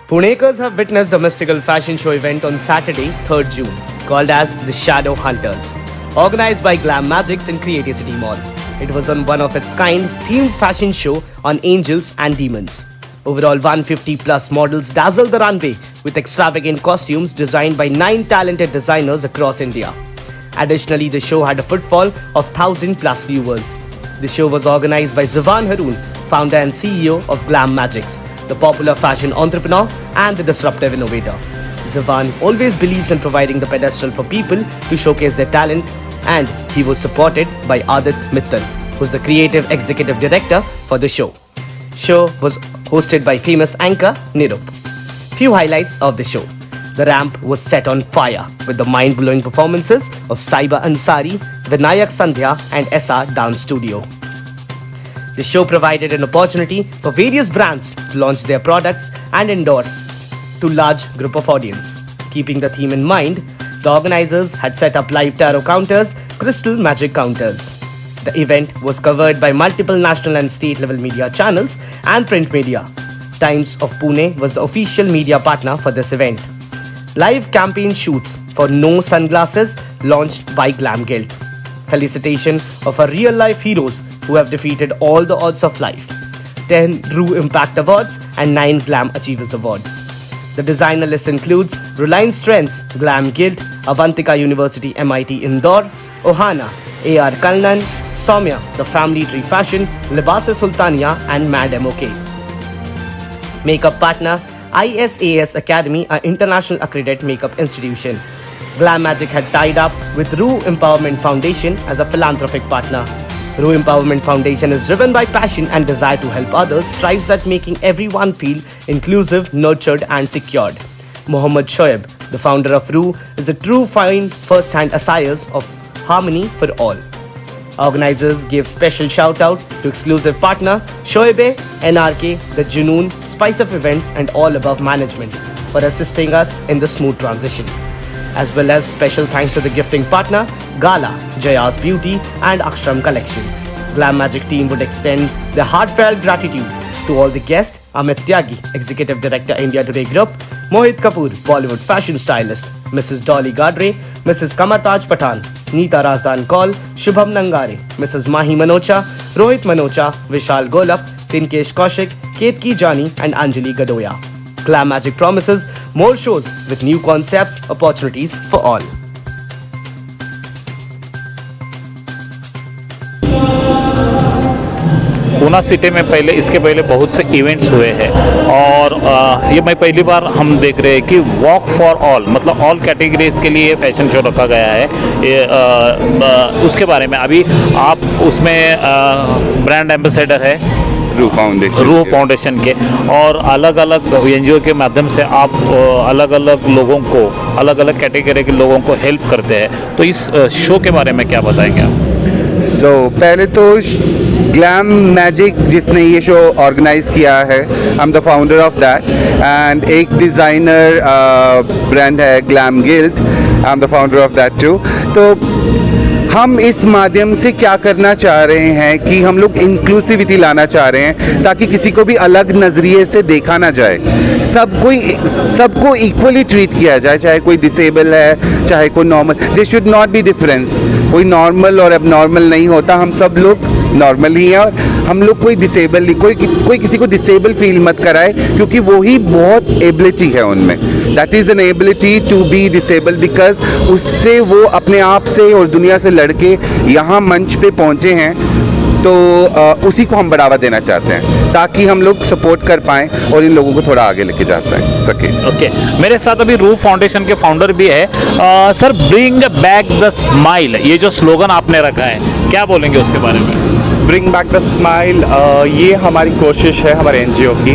Punekars have witnessed the mystical fashion show event on Saturday, 3rd June, called as the Shadow Hunters, organized by Glam Magics in Creativity Mall. It was on one of its kind themed fashion show on angels and demons. Overall, 150 plus models dazzled the runway with extravagant costumes designed by 9 talented designers across India. Additionally, the show had a footfall of 1,000 plus viewers. The show was organized by Zivan Haroon, founder and CEO of Glam Magics, the popular fashion entrepreneur and the disruptive innovator. Zivan always believes in providing the pedestal for people to showcase their talent, and he was supported by Adit Mittal, who's the creative executive director for the show. Show was hosted by famous anchor Nirup. Few highlights of the show. The ramp was set on fire with the mind-blowing performances of Saiba Ansari, Vinayak Sandhya and SR Dance Studio. The show provided an opportunity for various brands to launch their products and endorse to large group of audience. Keeping the theme in mind, the organizers had set up live tarot counters, crystal magic counters. The event was covered by multiple national and state level media channels and print media. Times of Pune was the official media partner for this event. Live campaign shoots for No Sunglasses launched by Glam Guild. Felicitation of our real life heroes who have defeated all the odds of life. 10 Rue Impact Awards and 9 Glam Achievers Awards. The designer list includes Reliance Trends, Glam Guild, Avantika University MIT Indore, Ohana, AR Kalnan, Soumya, The Family Tree Fashion, Libas-e Sultania and Mad MOK. Makeup partner ISAS Academy, an international accredited makeup institution. Glam Magic had tied up with Rue Empowerment Foundation as a philanthropic partner. Rue Empowerment Foundation is driven by passion and desire to help others, strives at making everyone feel inclusive, nurtured and secured. Mohammad Shoaib, the founder of Rue, is a true fine first-hand assayer of harmony for all. Organizers gave special shout-out to exclusive partner Shoaib, NRK, The Junoon, Spice of Events and All Above Management for assisting us in the smooth transition. As well as special thanks to the gifting partner Gala, Jaya's Beauty and Akshram Collections. Glam Magic team would extend their heartfelt gratitude to all the guests: Amit Tyagi, Executive Director India Today Group; Mohit Kapoor, Bollywood fashion stylist; Mrs. Dolly Gadre; Mrs. Kamartaj Pathan; Neeta Razdan Kaul; Shubham Nangare; Mrs. Mahi Manocha; Rohit Manocha; Vishal Golap; Tinkesh Kaushik; Ketki Jani and Anjali Gadoya. Glam Magic promises more shows with new concepts, opportunities for all. Poona city में इसके पहले बहुत से events हुए हैं और ये मैं पहली बार हम देख रहे हैं कि वॉक फॉर ऑल, मतलब ऑल कैटेगरीज के लिए फैशन शो रखा गया है। उसके बारे में अभी आप उसमें ब्रांड एम्बेसडर है रू फाउंडेशन के, और अलग अलग एनजीओ के माध्यम से आप अलग अलग लोगों को, अलग अलग कैटेगरी के लोगों को हेल्प करते हैं। तो इस शो के बारे में क्या बताएंगे आप? पहले तो ग्लैम मैजिक जिसने ये शो ऑर्गेनाइज किया है, I am the founder of that, and एक डिज़ाइनर ब्रांड है Glam Guild, I am the founder of that too. तो हम इस माध्यम से क्या करना चाह रहे हैं कि हम लोग इंक्लूसिविटी लाना चाह रहे हैं ताकि किसी को भी अलग नज़रिए से देखा ना जाए, सबको इक्वली ट्रीट किया जाए, चाहे कोई डिसेबल है चाहे कोई normal. They should not be difference, कोई नॉर्मल और अब नॉर्मल नहीं होता, हम सब लोग नॉर्मल ही हैं और हम लोग कोई डिसेबल नहीं, कोई किसी को डिसेबल फील मत कराए क्योंकि वो ही बहुत एबिलिटी है उनमें। That is an ability to be disable, because उससे वो अपने आप से और दुनिया से लड़के यहाँ मंच पे पहुँचे हैं। तो उसी को हम बढ़ावा देना चाहते हैं ताकि हम लोग सपोर्ट कर पाएँ और इन लोगों को थोड़ा आगे लेके जा सके। ओके, मेरे साथ अभी रू फाउंडेशन के फाउंडर भी है। Sir, bring back the smile, ये जो स्लोगन आपने रखा है, क्या बोलेंगे उसके बारे में? ब्रिंग बैक द स्माइल, ये हमारी कोशिश है, हमारे एनजीओ की।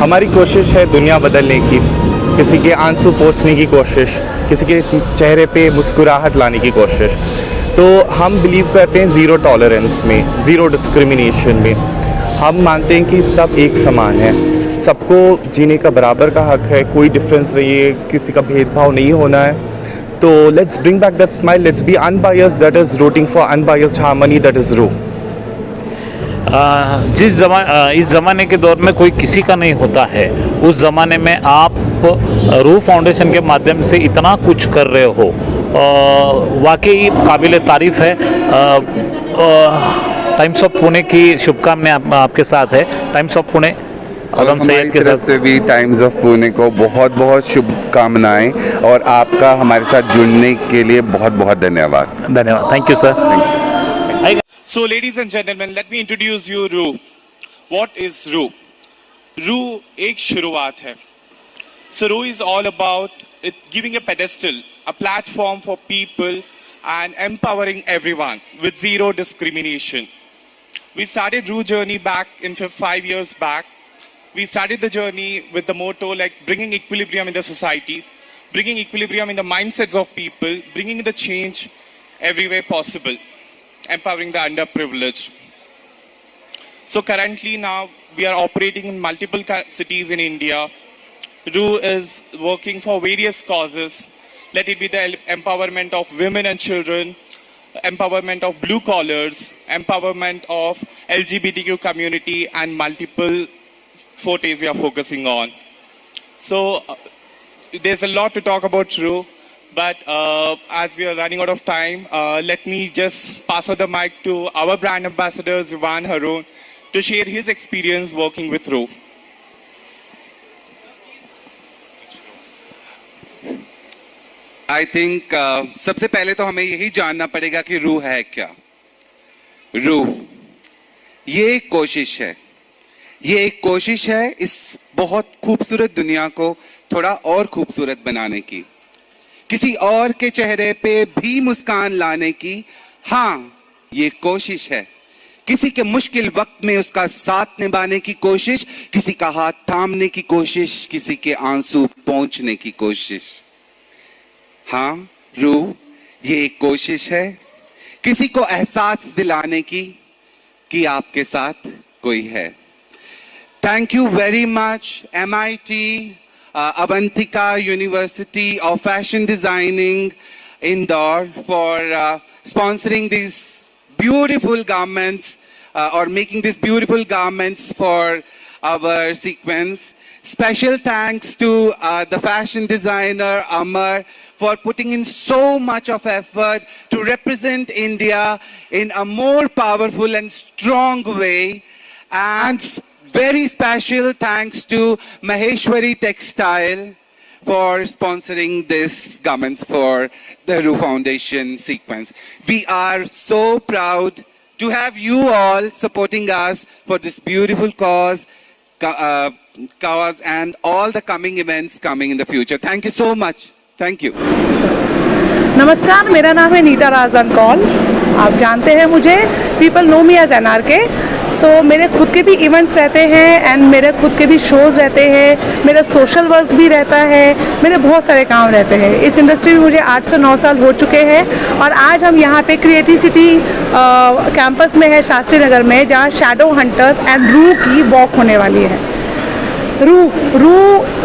हमारी कोशिश है दुनिया बदलने की, किसी के आंसू पोंछने की कोशिश, किसी के चेहरे पे मुस्कुराहट लाने की कोशिश। तो हम बिलीव करते हैं ज़ीरो टॉलरेंस में, ज़ीरो डिस्क्रिमिनेशन में। हम मानते हैं कि सब एक समान है, सबको जीने का बराबर का हक है, कोई डिफरेंस नहीं है, किसी का भेदभाव नहीं होना है। तो let's bring back that smile, let's be unbiased, that is rooting for unbiased harmony, that is रू। इस ज़माने के दौर में कोई किसी का नहीं होता है, उस ज़माने में आप रू फाउंडेशन के माध्यम से इतना कुछ कर रहे हो, वाकई काबिल तारीफ़ है। टाइम्स ऑफ पुणे की शुभकामनाएं आपके साथ है। टाइम्स ऑफ पुणे और आलम सैयद के हमारी तरफ साथ से भी टाइम्स ऑफ पुणे को बहुत बहुत शुभकामनाएं और आपका हमारे साथ जुड़ने के लिए बहुत बहुत धन्यवाद। धन्यवाद। Thank you sir. So, ladies and gentlemen, let me introduce you Ru. What is Ru? Ru एक शुरुआत है. So, Ru is all about it giving a pedestal, a platform for people and empowering everyone with zero discrimination. We started Ru journey back in 5 years back. We started the journey with the motto like bringing equilibrium in the society, bringing equilibrium in the mindsets of people, bringing the change everywhere possible, empowering the underprivileged. So currently now we are operating in multiple cities in India. Ru is working for various causes. Let it be the empowerment of women and children, empowerment of blue collars, empowerment of LGBTQ community, and multiple fortes we are focusing on. So there's a lot to talk about Ru, but as we are running out of time, let me just pass on the mic to our brand ambassador, Zivan Haroon, to share his experience working with Ru. I think सबसे पहले तो हमें यही जानना पड़ेगा कि रू है क्या। रू ये एक कोशिश है, ये एक कोशिश है इस बहुत खूबसूरत दुनिया को थोड़ा और खूबसूरत बनाने की, किसी और के चेहरे पे भी मुस्कान लाने की। हाँ, ये कोशिश है किसी के मुश्किल वक्त में उसका साथ निभाने की कोशिश, किसी का हाथ थामने की कोशिश, किसी के आंसू पोंछने की कोशिश। हाँ, रू ये एक कोशिश है किसी को एहसास दिलाने की कि आपके साथ कोई है। Thank you very much MIT, Avantika University of Fashion Designing, Indore, for sponsoring these beautiful garments or making these beautiful garments for our sequence. Special thanks to the fashion designer Amar for putting in so much of effort to represent India in a more powerful and strong way. And very special thanks to Maheshwari Textile for sponsoring this garments for the Ru Foundation sequence. We are so proud to have you all supporting us for this beautiful cause and all the coming events coming in the future. Thank you so much. Thank you. नमस्कार, मेरा नाम है नीता राजन कौल। आप जानते हैं मुझे, people know me as NRK। So मेरे खुद के भी इवेंट्स रहते हैं एंड मेरे खुद के भी शोज़ रहते हैं, मेरा सोशल वर्क भी रहता है, मेरे बहुत सारे काम रहते हैं। इस इंडस्ट्री में मुझे 8 से 9 साल हो चुके हैं और आज हम यहाँ पे क्रिएटिव सिटी कैंपस में है शास्त्री नगर में, जहाँ शैडो हंटर्स एंड रू की वॉक होने वाली है। रू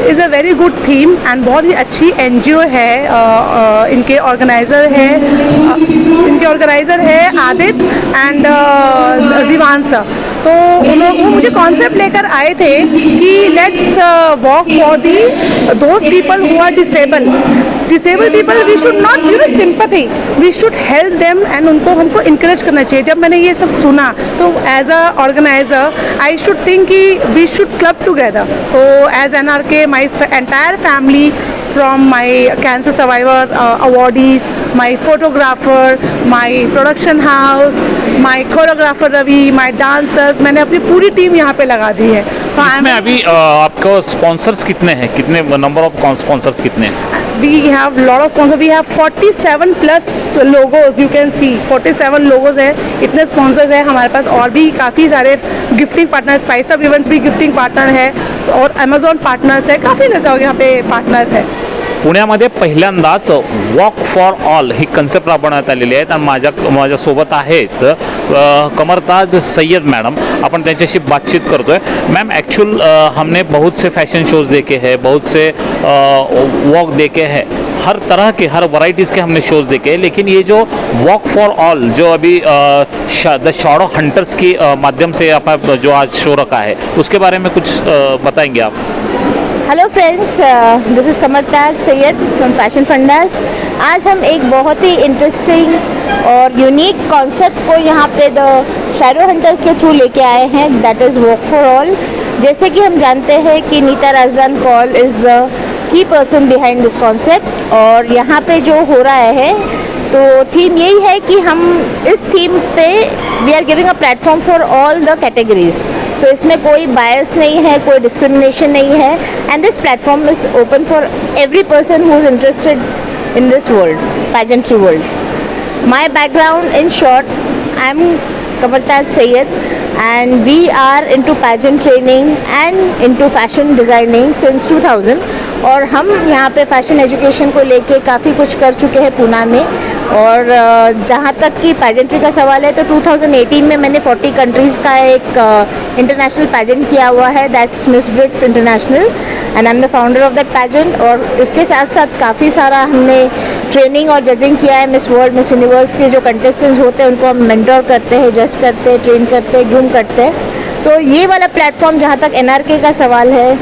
is a very good theme and बहुत ही अच्छी NGO है। इनके ऑर्गेनाइज़र है आदित्य एंड दीवान सर। तो वो मुझे कॉन्सेप्ट लेकर आए थे कि let's walk for those people who are disable people. We should not sympathy, we should help them and हमको इंकरेज करना चाहिए। जब मैंने ये सब सुना तो as a organiser I should think कि वी शुड क्लब टुगेदर। तो as NRK, my entire family from my cancer survivor awardees, my photographer, my production house, my choreographer Ravi, my dancers, मैंने अपनी पूरी टीम यहाँ पे लगा दी है। इसमें अभी आपको स्पॉन्सर्स कितने हैं, कितने नंबर ऑफ स्पॉन्सर्स कितने हैं? We have lot of sponsors. We have 47 plus logos. You can see 47 logos है, इतने sponsors है हमारे पास। और भी काफ़ी सारे gifting partner, spice up events भी गिफ्टिंग पार्टनर है और अमेजॉन पार्टनर्स है, काफ़ी लोग यहाँ पे पार्टनर्स है। पुण्यामध्ये पहिल्यांदाच walk for all he concept राबवण्यात आलेली आहे आणि माझ्यासोबत आहेत कमरताज सैयद मैडम। अपन त्यांच्याशी बातचीत करतोय। मैम, एक्चुअल हमने बहुत से फैशन शोज़ देखे हैं, बहुत से वॉक देखे हैं, हर तरह के हर वैरायटीज़ के हमने शोज़ देखे, लेकिन ये जो वॉक फॉर ऑल जो अभी द शैडो हंटर्स के माध्यम से आपने जो आज शो रखा है उसके बारे में कुछ बताएंगे आप? Hello friends, this is Kamartaj Syed from fashion fundas. आज हम एक बहुत ही इंटरेस्टिंग और यूनिक कॉन्सेप्ट को यहाँ पे द शैडो हंटर्स के थ्रू लेके आए हैं, that is walk for all. जैसे कि हम जानते हैं कि Neeta Rajdan Kaul is the key person behind this concept, और यहाँ पे जो हो रहा है तो थीम यही है कि हम इस थीम पे we are giving a platform for all the categories. तो इसमें कोई बायस नहीं है, कोई डिस्क्रिमिनेशन नहीं है, and this platform is open for every person who is interested in this world, pageantry world. My background in short, I'm Kamartaj Sayyed and we are into pageant training and into fashion designing since 2000, और हम यहाँ पे fashion education को लेके काफ़ी कुछ कर चुके हैं पूना में। और जहाँ तक कि पैजेंट्री का सवाल है तो 2018 में मैंने 40 कंट्रीज़ का एक इंटरनेशनल पैजेंट किया हुआ है, that's miss Brits international, and I am the founder of that pageant. और इसके साथ साथ काफ़ी सारा हमने ट्रेनिंग और जजिंग किया है। मिस वर्ल्ड, मिस यूनिवर्स के जो कंटेस्टेंट्स होते हैं उनको हम मेंटर करते हैं, जज करते हैं, ट्रेन करते हैं, ग्रूम करते हैं। तो ये वाला प्लेटफॉर्म, जहाँ तक एनआरके का सवाल है,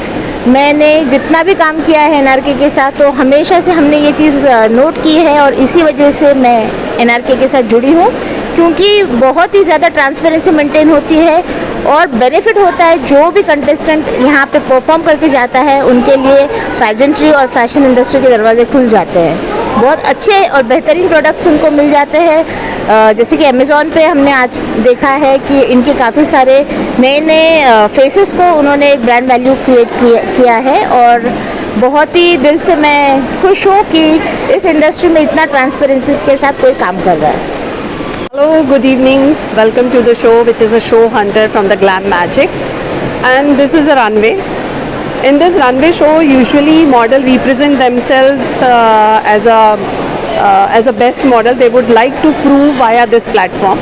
मैंने जितना भी काम किया है एनआरके के साथ तो हमेशा से हमने ये चीज़ नोट की है, और इसी वजह से मैं एनआरके के साथ जुड़ी हूँ, क्योंकि बहुत ही ज़्यादा ट्रांसपेरेंसी मेंटेन होती है और बेनिफिट होता है। जो भी कंटेस्टेंट यहाँ पे परफॉर्म करके जाता है उनके लिए पैजेंट्री और फैशन इंडस्ट्री के दरवाजे खुल जाते हैं, बहुत अच्छे और बेहतरीन प्रोडक्ट्स उनको मिल जाते हैं। जैसे कि अमेज़ॉन पे हमने आज देखा है कि इनके काफ़ी सारे नए नए फेसेस को उन्होंने एक ब्रांड वैल्यू क्रिएट किया है, और बहुत ही दिल से मैं खुश हूँ कि इस इंडस्ट्री में इतना ट्रांसपेरेंसी के साथ कोई काम कर रहा है। Hello, good evening. Welcome to the show, which is a show hunter from the Glam Magic, and this is a runway. In this runway show, usually model represent themselves as a best model. They would like to prove via this platform.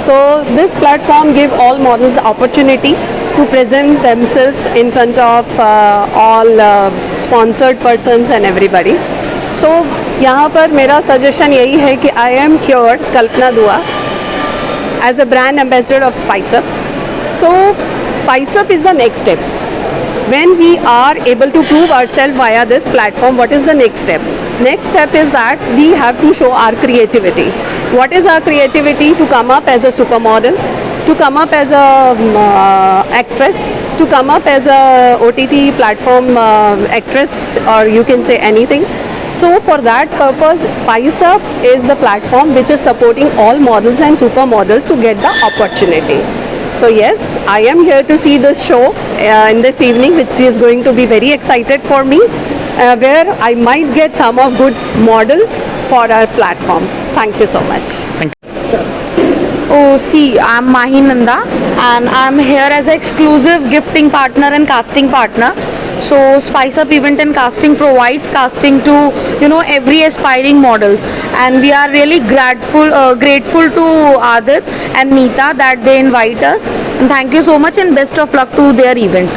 So this platform give all models opportunity to present themselves in front of all sponsored persons and everybody. So यहाँ पर मेरा suggestion यही है कि I am here, कल्पना दुआ, as a brand ambassador of Spice Up. So Spice Up is the next step. When we are able to prove ourselves via this platform, what is the next step? Next step is that we have to show our creativity. What is our creativity? To come up as a supermodel, to come up as a actress, to come up as a OTT platform actress, or you can say anything. So for that purpose, Spice Up is the platform which is supporting all models and supermodels to get the opportunity. So yes, I am here to see this show in this evening, which is going to be very excited for me, where I might get some of good models for our platform. Thank you so much. Oh, see, I'm Mahi Nanda and I'm here as an exclusive gifting partner and casting partner. So Spice Up Event and Casting provides casting to, every aspiring models, and we are really grateful to Adit and Neeta that they invite us, and thank you so much and best of luck to their event.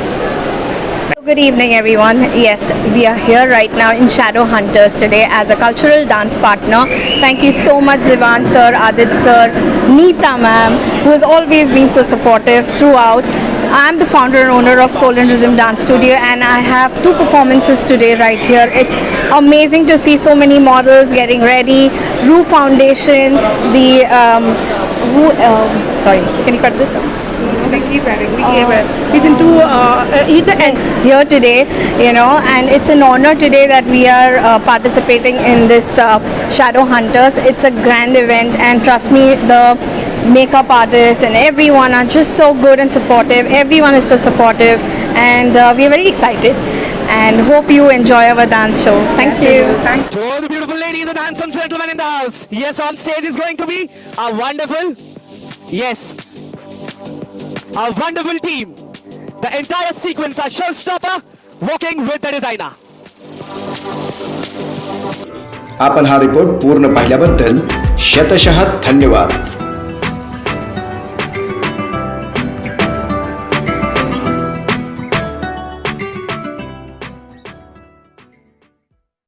Good evening everyone. Yes, we are here right now in Shadow Hunters today as a cultural dance partner. Thank you so much Zivan sir, Adit sir, Neeta ma'am, who has always been so supportive throughout. I am the founder and owner of Soul and Rhythm Dance Studio, and I have 2 performances today right here. It's amazing to see so many models getting ready. Rue Foundation, sorry, can you cut this up? He's into he's the end. Here today, and it's an honor today that we are participating in this Shadow Hunters. It's a grand event, and trust me, the makeup artists and everyone are just so good and supportive. Everyone is so supportive, and we are very excited and hope you enjoy our dance show. Thank you. To all the beautiful ladies and handsome gentlemen in the house, yes, on stage is going to be a wonderful team. The entire sequence are showstopper, working with the designer. आपण हा report पूर्ण पाहिल्याबद्दल शतशः धन्यवाद.